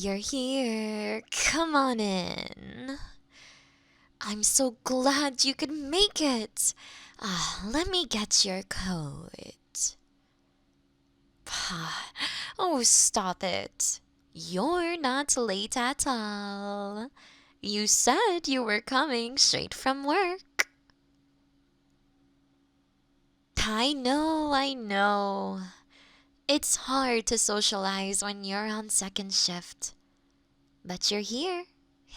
You're here. Come on in. I'm so glad you could make it. Let me get your coat. Oh, stop it. You're not late at all. You said you were coming straight from work. I know. It's hard to socialize when you're on second shift. But you're here,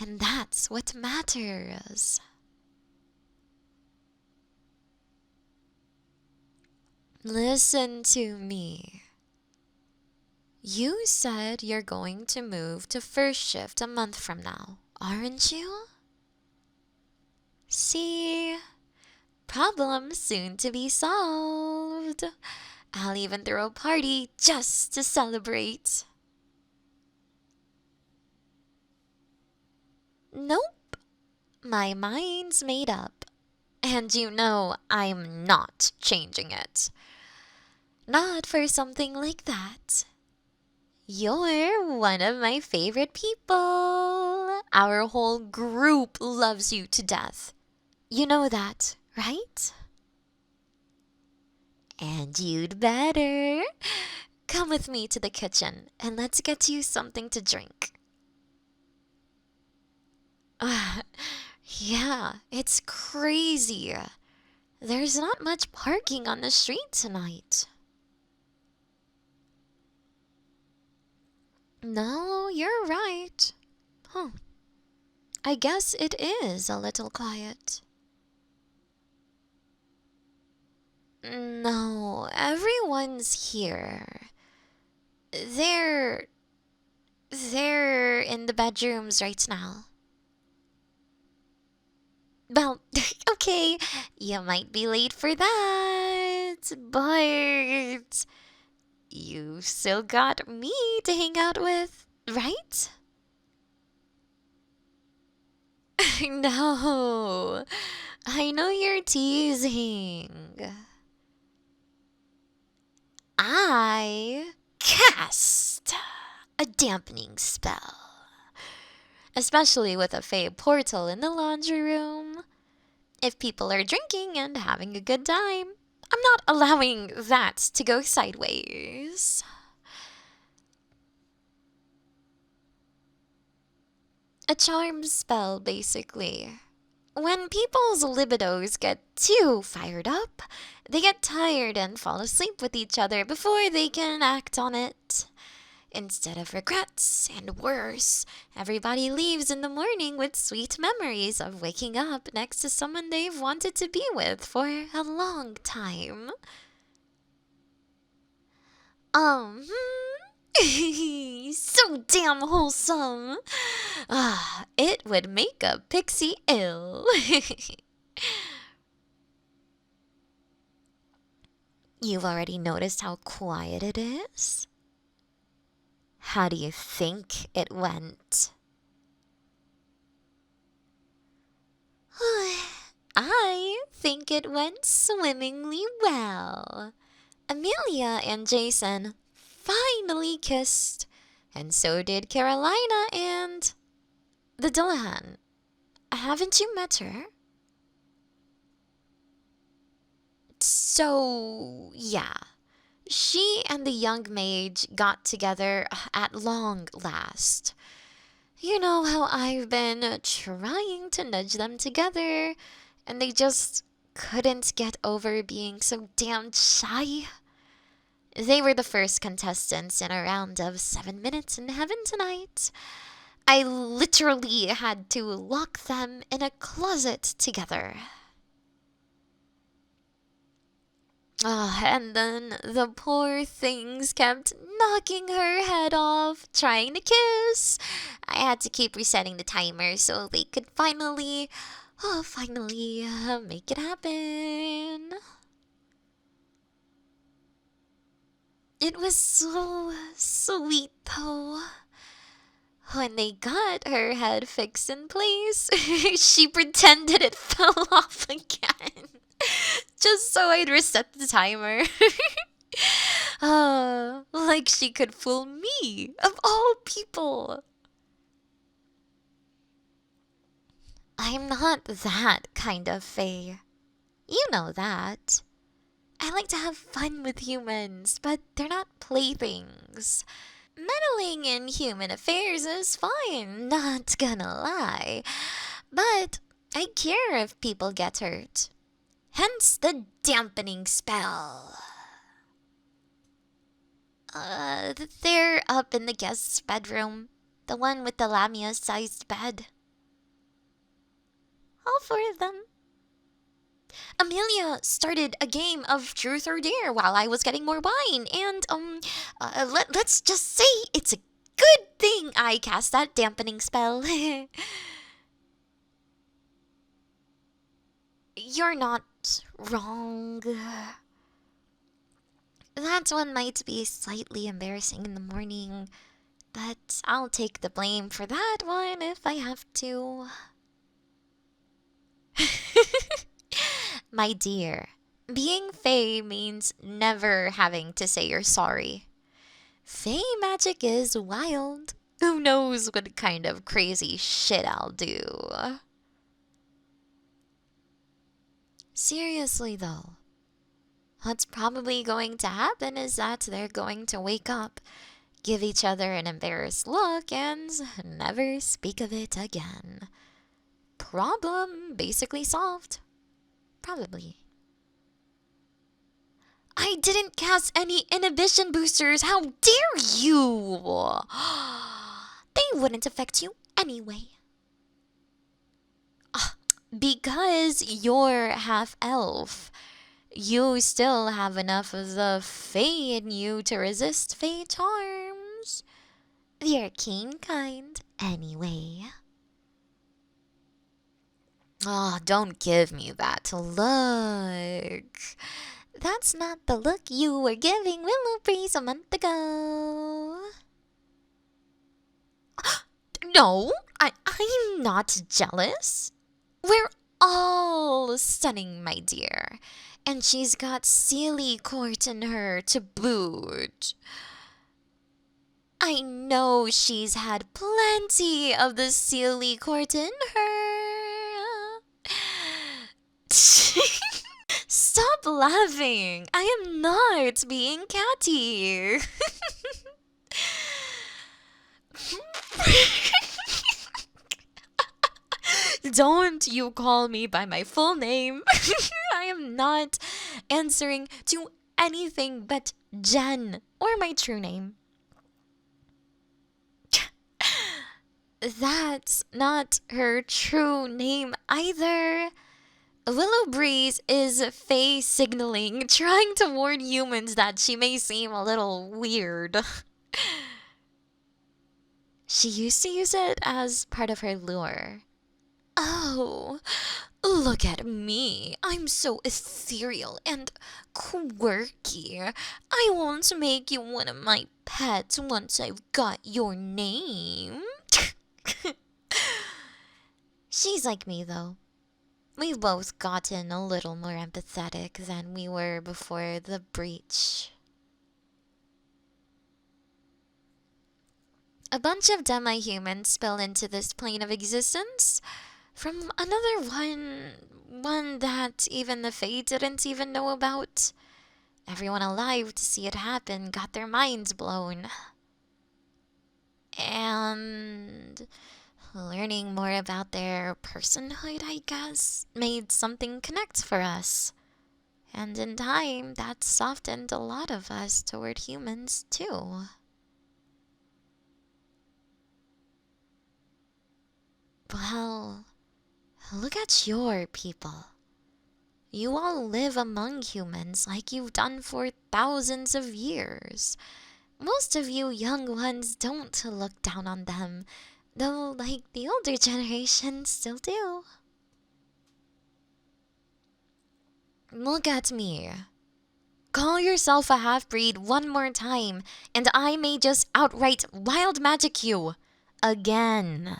and that's what matters. Listen to me. You said you're going to move to first shift a month from now, aren't you? See? Problem soon to be solved. I'll even throw a party just to celebrate. Nope. My mind's made up. And you know I'm not changing it. Not for something like that. You're one of my favorite people. Our whole group loves you to death. You know that, right? And you'd better. Come with me to the kitchen and let's get you something to drink. Yeah, it's crazy. There's not much parking on the street tonight. No, you're right. Huh. I guess it is a little quiet. No, everyone's here. They're they're in the bedrooms right now. Well, okay, you might be late for that, but you still got me to hang out with, right? No, I know you're teasing. I cast a dampening spell. Especially with a Fae portal in the laundry room. If people are drinking and having a good time, I'm not allowing that to go sideways. A charm spell, basically. When people's libidos get too fired up, they get tired and fall asleep with each other before they can act on it. Instead of regrets, and worse, everybody leaves in the morning with sweet memories of waking up next to someone they've wanted to be with for a long time. So damn wholesome. It would make a pixie ill. You've already noticed how quiet it is? How do you think it went? I think it went swimmingly well. Amelia and Jason finally kissed, and so did Carolina and the Dillahan. Haven't you met her? So, yeah. She and the young mage got together at long last. You know how I've been trying to nudge them together, and they just couldn't get over being so damn shy? They were the first contestants in a round of 7 minutes in heaven tonight. I literally had to lock them in a closet together. And then the poor things kept knocking her head off, trying to kiss. I had to keep resetting the timer so they could finally make it happen. It was so sweet though. When they got her head fixed in place, she pretended it fell off again. Just so I'd reset the timer. Like she could fool me, of all people. I'm not that kind of Fae. You know that. I like to have fun with humans, but they're not playthings. Meddling in human affairs is fine, not gonna lie. But I care if people get hurt. Hence the dampening spell. They're up in the guest's bedroom. The one with the lamia-sized bed. All four of them. Amelia started a game of truth or dare while I was getting more wine, and let's just say it's a good thing I cast that dampening spell. You're not wrong. That one might be slightly embarrassing in the morning, but I'll take the blame for that one if I have to. My dear, being Fae means never having to say you're sorry. Fae magic is wild. Who knows what kind of crazy shit I'll do? Seriously though, what's probably going to happen is that they're going to wake up, give each other an embarrassed look, and never speak of it again. Problem basically solved. Probably. I didn't cast any inhibition boosters. How dare you? They wouldn't affect you anyway. Because you're half elf. You still have enough of the Fae in you to resist Fae charms. The arcane kind, anyway. Oh, don't give me that look. That's not the look you were giving Willow Breeze a month ago. No, I'm not jealous. We're all stunning, my dear. And she's got Sealy Court in her to boot. I know she's had plenty of the Sealy Court in her. Stop laughing. I am not being catty. Don't you call me by my full name. I am not answering to anything but Jen or my true name. That's not her true name either. Willow Breeze is Fae signaling, trying to warn humans that she may seem a little weird. She used to use it as part of her lure. Oh, look at me. I'm so ethereal and quirky. I won't make you one of my pets once I've got your name. She's like me, though. We've both gotten a little more empathetic than we were before the breach. A bunch of demi-humans spill into this plane of existence from another one that even the Fae didn't even know about. Everyone alive to see it happen got their minds blown. And learning more about their personhood, I guess, made something connect for us. And in time, that softened a lot of us toward humans, too. Well, look at your people. You all live among humans like you've done for thousands of years. Most of you young ones don't look down on them, though, like the older generation, still do. Look at me. Call yourself a half-breed one more time, and I may just outright wild magic you. Again.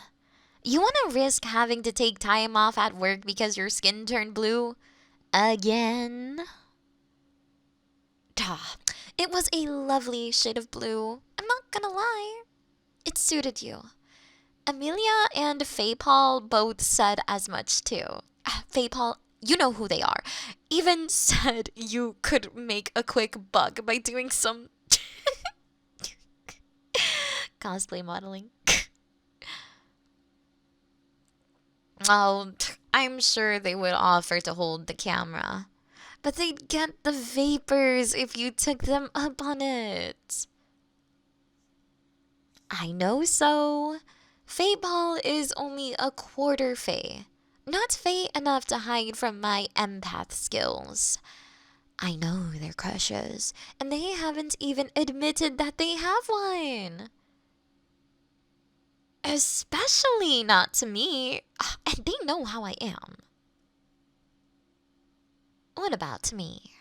You wanna risk having to take time off at work because your skin turned blue? Again. Duh. It was a lovely shade of blue. I'm not gonna lie. It suited you. Amelia and Faye Paul both said as much too. Faye Paul, you know who they are, even said you could make a quick buck by doing some cosplay modeling. Oh, I'm sure they would offer to hold the camera. But they'd get the vapors if you took them up on it. I know so. Fae Ball is only a quarter Fae. Not Fae enough to hide from my empath skills. I know their crushes, and they haven't even admitted that they have one. Especially not to me. And they know how I am. What about me?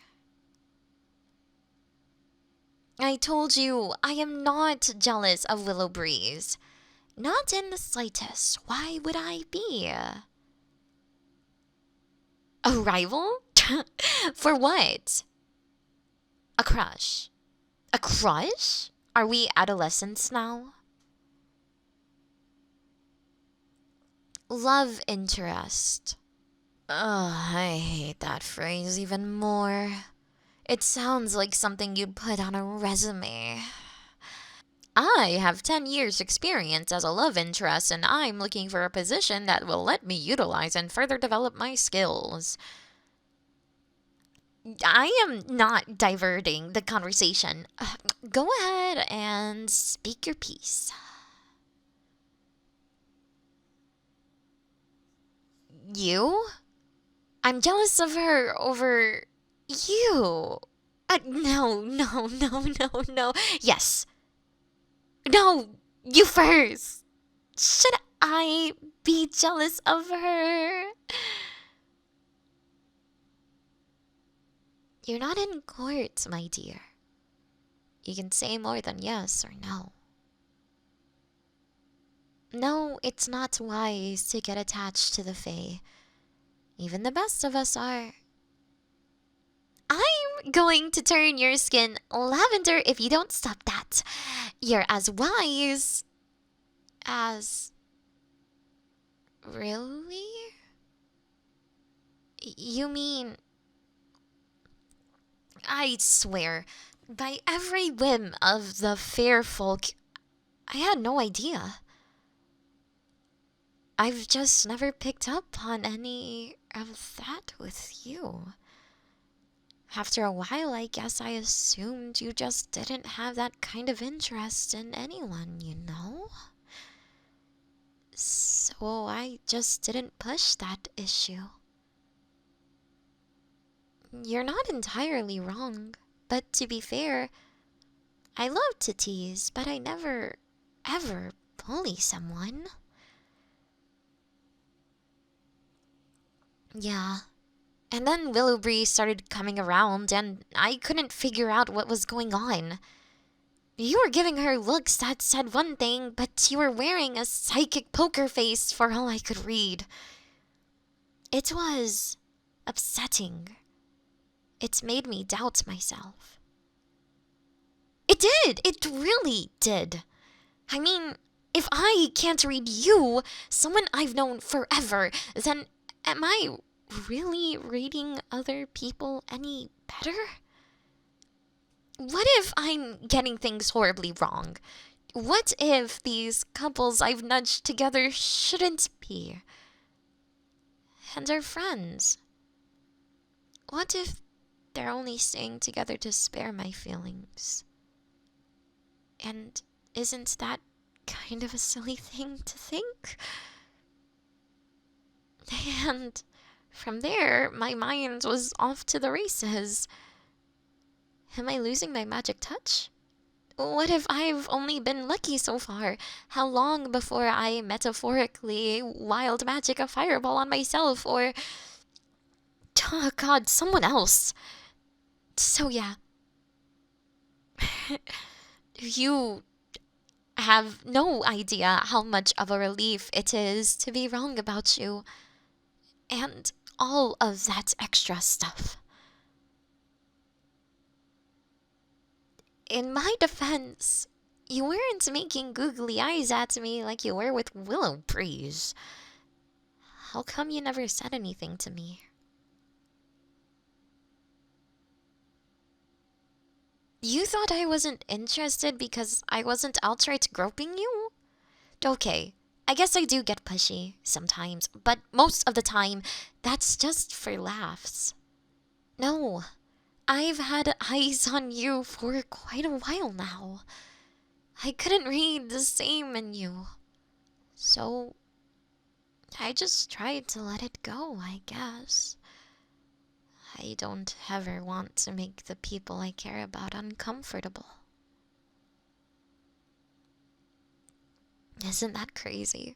I told you I am not jealous of Willow Breeze. Not in the slightest. Why would I be? A rival? For what? A crush. A crush? Are we adolescents now? Love interest. Ugh, I hate that phrase even more. It sounds like something you'd put on a resume. I have 10 years experience as a love interest and I'm looking for a position that will let me utilize and further develop my skills. I am not diverting the conversation. Go ahead and speak your piece. You? I'm jealous of her over you. No, no, no, no, no. Yes. No, you first. Should I be jealous of her? You're not in court, my dear. You can say more than yes or no. No, it's not wise to get attached to the Fae. Even the best of us are. I'm going to turn your skin lavender if you don't stop that. You're as wise as. Really? You mean. I swear, by every whim of the fair folk, I had no idea. I've just never picked up on any of that with you. After a while, I guess I assumed you just didn't have that kind of interest in anyone, you know? So I just didn't push that issue. You're not entirely wrong, but to be fair, I love to tease, but I never, ever bully someone. Yeah. And then Willow Breeze started coming around, and I couldn't figure out what was going on. You were giving her looks that said one thing, but you were wearing a psychic poker face for all I could read. It was upsetting. It made me doubt myself. It did! It really did! I mean, if I can't read you, someone I've known forever, then am I really reading other people any better? What if I'm getting things horribly wrong? What if these couples I've nudged together shouldn't be? And are friends? What if they're only staying together to spare my feelings? And isn't that kind of a silly thing to think? And from there, my mind was off to the races. Am I losing my magic touch? What if I've only been lucky so far? How long before I metaphorically wild magic a fireball on myself or. Oh god, someone else. So yeah. You have no idea how much of a relief it is to be wrong about you. And all of that extra stuff. In my defense, You weren't making googly eyes at me like you were with Willow Breeze. How come you never said anything to me? You thought I wasn't interested because I wasn't outright groping you? Okay, I guess I do get pushy sometimes, but most of the time, that's just for laughs. No, I've had eyes on you for quite a while now. I couldn't read the same in you. So, I just tried to let it go, I guess. I don't ever want to make the people I care about uncomfortable. Isn't that crazy?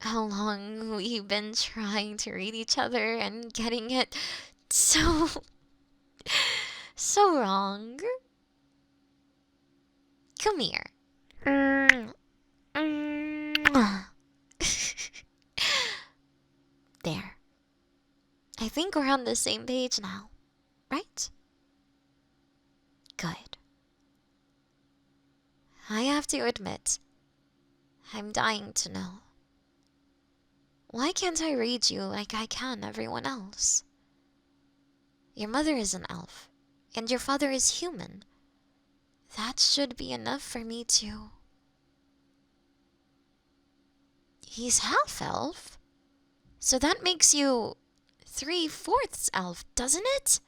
How long we've been trying to read each other and getting it so, so wrong. Come here. There. I think we're on the same page now, right? Good. I have to admit, I'm dying to know. Why can't I read you like I can everyone else? Your mother is an elf, and your father is human. That should be enough for me to... He's half-elf? So that makes you 3/4 elf, doesn't it?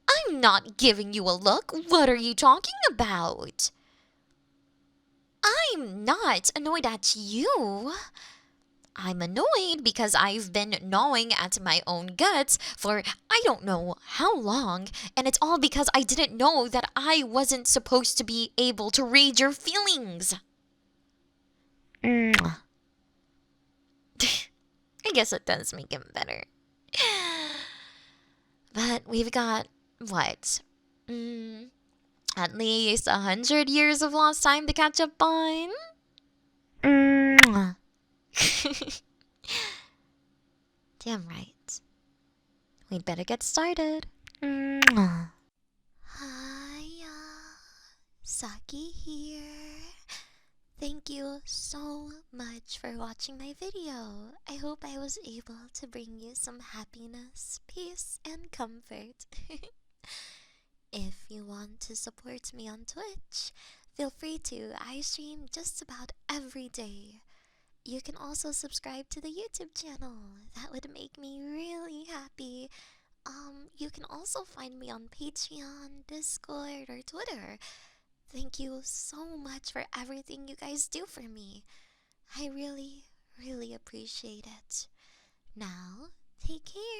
I'm not giving you a look. What are you talking about? I'm not annoyed at you. I'm annoyed because I've been gnawing at my own guts for I don't know how long, and it's all because I didn't know that I wasn't supposed to be able to read your feelings. I guess it does make him better. But we've got, what? At least 100 years of lost time to catch up on? Damn right. We'd better get started. Hiya, Saki here. Thank you so much for watching my video. I hope I was able to bring you some happiness, peace, and comfort. If you want to support me on Twitch, feel free to. I stream just about every day. You can also subscribe to the YouTube channel. That would make me really happy. You can also find me on Patreon, Discord, or Twitter. Thank you so much for everything you guys do for me. I really, really appreciate it. Now, take care.